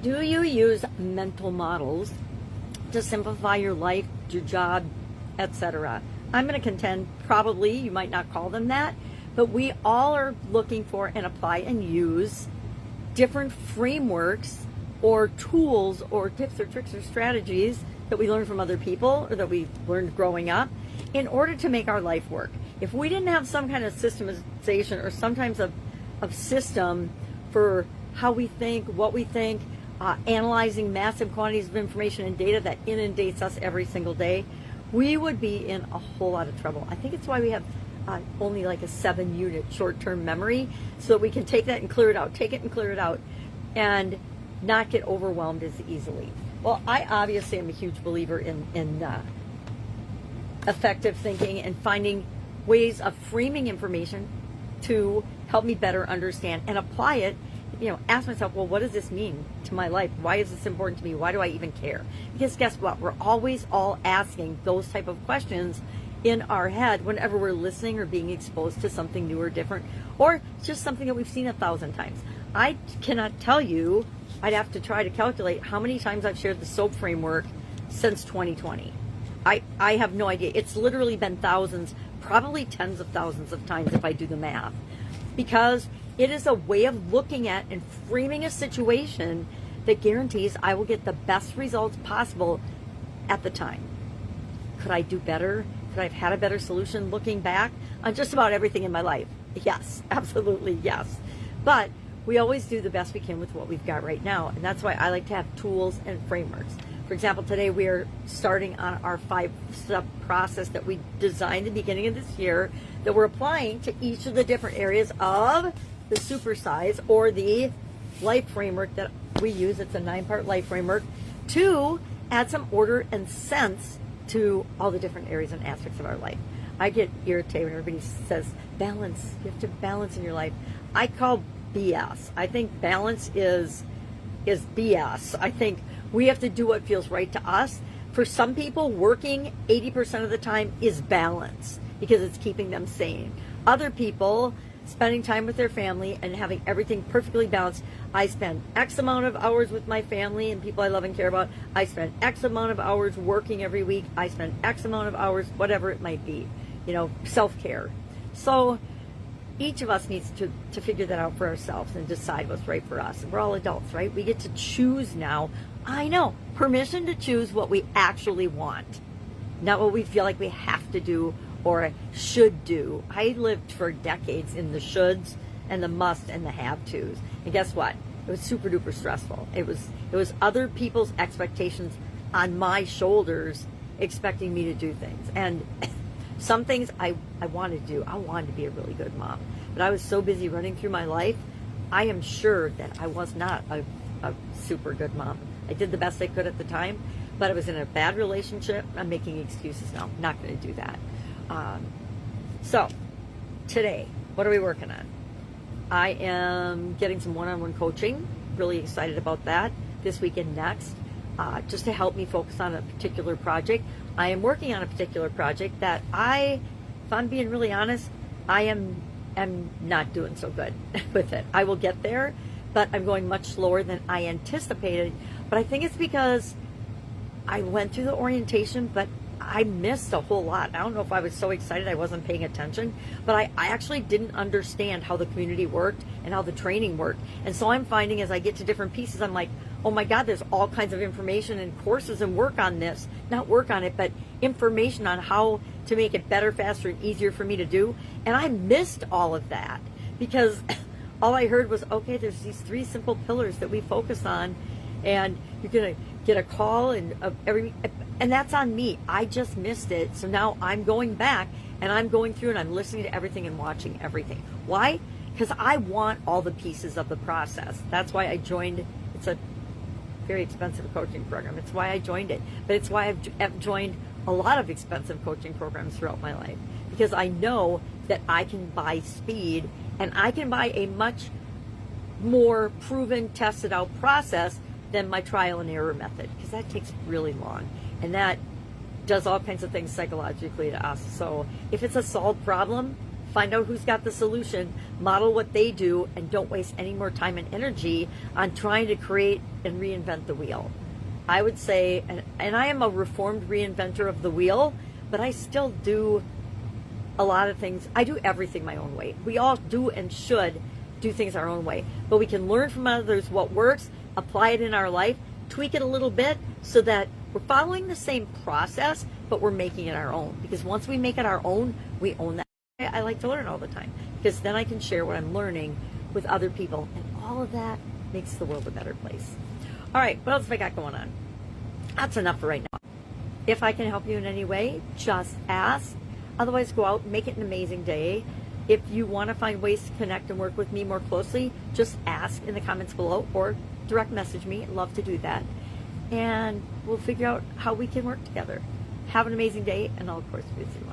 Do you use mental models to simplify your life, your job, etc.? I'm going to contend probably you might not call them that, but we all are looking for and apply and use different frameworks or tools or tips or tricks or strategies that we learn from other people or that we learned growing up in order to make our life work. If we didn't have some kind of systemization or sometimes of system for how we think, what we think, analyzing massive quantities of information and data that inundates us every single day, we would be in a whole lot of trouble. I think it's why we have only like a 7-unit short-term memory, so that we can take that and clear it out, take it and clear it out, and not get overwhelmed as easily. Well, I obviously am a huge believer in effective thinking and finding ways of framing information to help me better understand and apply it. Ask myself, well, what does this mean to my life? Why is this important to me? Why do I even care? Because guess what? We're always all asking those type of questions in our head whenever we're listening or being exposed to something new or different, or just something that we've seen 1,000 times. I cannot tell you, I'd have to try to calculate how many times I've shared the SOAP framework since 2020. I have no idea. It's literally been thousands, probably tens of thousands of times if I do the math, because it is a way of looking at and framing a situation that guarantees I will get the best results possible at the time. Could I do better? Could I have had a better solution looking back on just about everything in my life? Yes, absolutely yes. But we always do the best we can with what we've got right now. And that's why I like to have tools and frameworks. For example, today we are starting on our 5-step process that we designed at the beginning of this year that we're applying to each of the different areas of the supersize or the life framework that we use. It's a 9-part life framework to add some order and sense to all the different areas and aspects of our life. I get irritated when everybody says balance. You have to balance in your life. I call BS. I think balance is BS. I think we have to do what feels right to us. For some people, working 80% of the time is balance because it's keeping them sane. Other people, spending time with their family and having everything perfectly balanced. I spend X amount of hours with my family and people I love and care about. I spend X amount of hours working every week. I spend X amount of hours, whatever it might be, self-care. So each of us needs to figure that out for ourselves and decide what's right for us. We're all adults, right? We get to choose now. I know, permission to choose what we actually want, not what we feel like we have to do or should do. I lived for decades in the shoulds and the must and the have tos. And guess what? It was super duper stressful. It was other people's expectations on my shoulders expecting me to do things. And some things I wanted to do. I wanted to be a really good mom. But I was so busy running through my life, I am sure that I was not a super good mom. I did the best I could at the time, but I was in a bad relationship. I'm making excuses now. I'm not going to do that. So today, what are we working on? I am getting some one-on-one coaching. Really excited about that this week and next, just to help me focus on a particular project. I am working on a particular project that if I'm being really honest, I am not doing so good with it. I will get there, but I'm going much slower than I anticipated. But I think it's because I went through the orientation, but I missed a whole lot. I don't know if I was so excited I wasn't paying attention, but I actually didn't understand how the community worked and how the training worked. And so I'm finding as I get to different pieces, I'm like, oh my God, there's all kinds of information and courses and work on this. Not work on it, but information on how to make it better, faster, and easier for me to do. And I missed all of that because all I heard was, okay, there's these 3 simple pillars that we focus on, and you're going to get a call and that's on me. I just missed it. So now I'm going back and I'm going through and I'm listening to everything and watching everything. Why? Because I want all the pieces of the process. That's why I joined. It's a very expensive coaching program. It's why I joined it. But it's why I've joined a lot of expensive coaching programs throughout my life. Because I know that I can buy speed and I can buy a much more proven, tested out process than my trial and error method. Because that takes really long. And that does all kinds of things psychologically to us. So if it's a solved problem, find out who's got the solution, model what they do, and don't waste any more time and energy on trying to create and reinvent the wheel. I would say, and I am a reformed reinventor of the wheel, but I still do a lot of things. I do everything my own way. We all do and should do things our own way, but we can learn from others what works, apply it in our life, tweak it a little bit so that we're following the same process, but we're making it our own. Because once we make it our own, we own that. I like to learn all the time because then I can share what I'm learning with other people, and all of that makes the world a better place. All right, what else have I got going on? That's enough for right now. If I can help you in any way, just ask. Otherwise, go out and make it an amazing day. If you want to find ways to connect and work with me more closely, just ask in the comments below or direct message me. I'd love to do that. And we'll figure out how we can work together. Have an amazing day, and I'll, of course, visit you.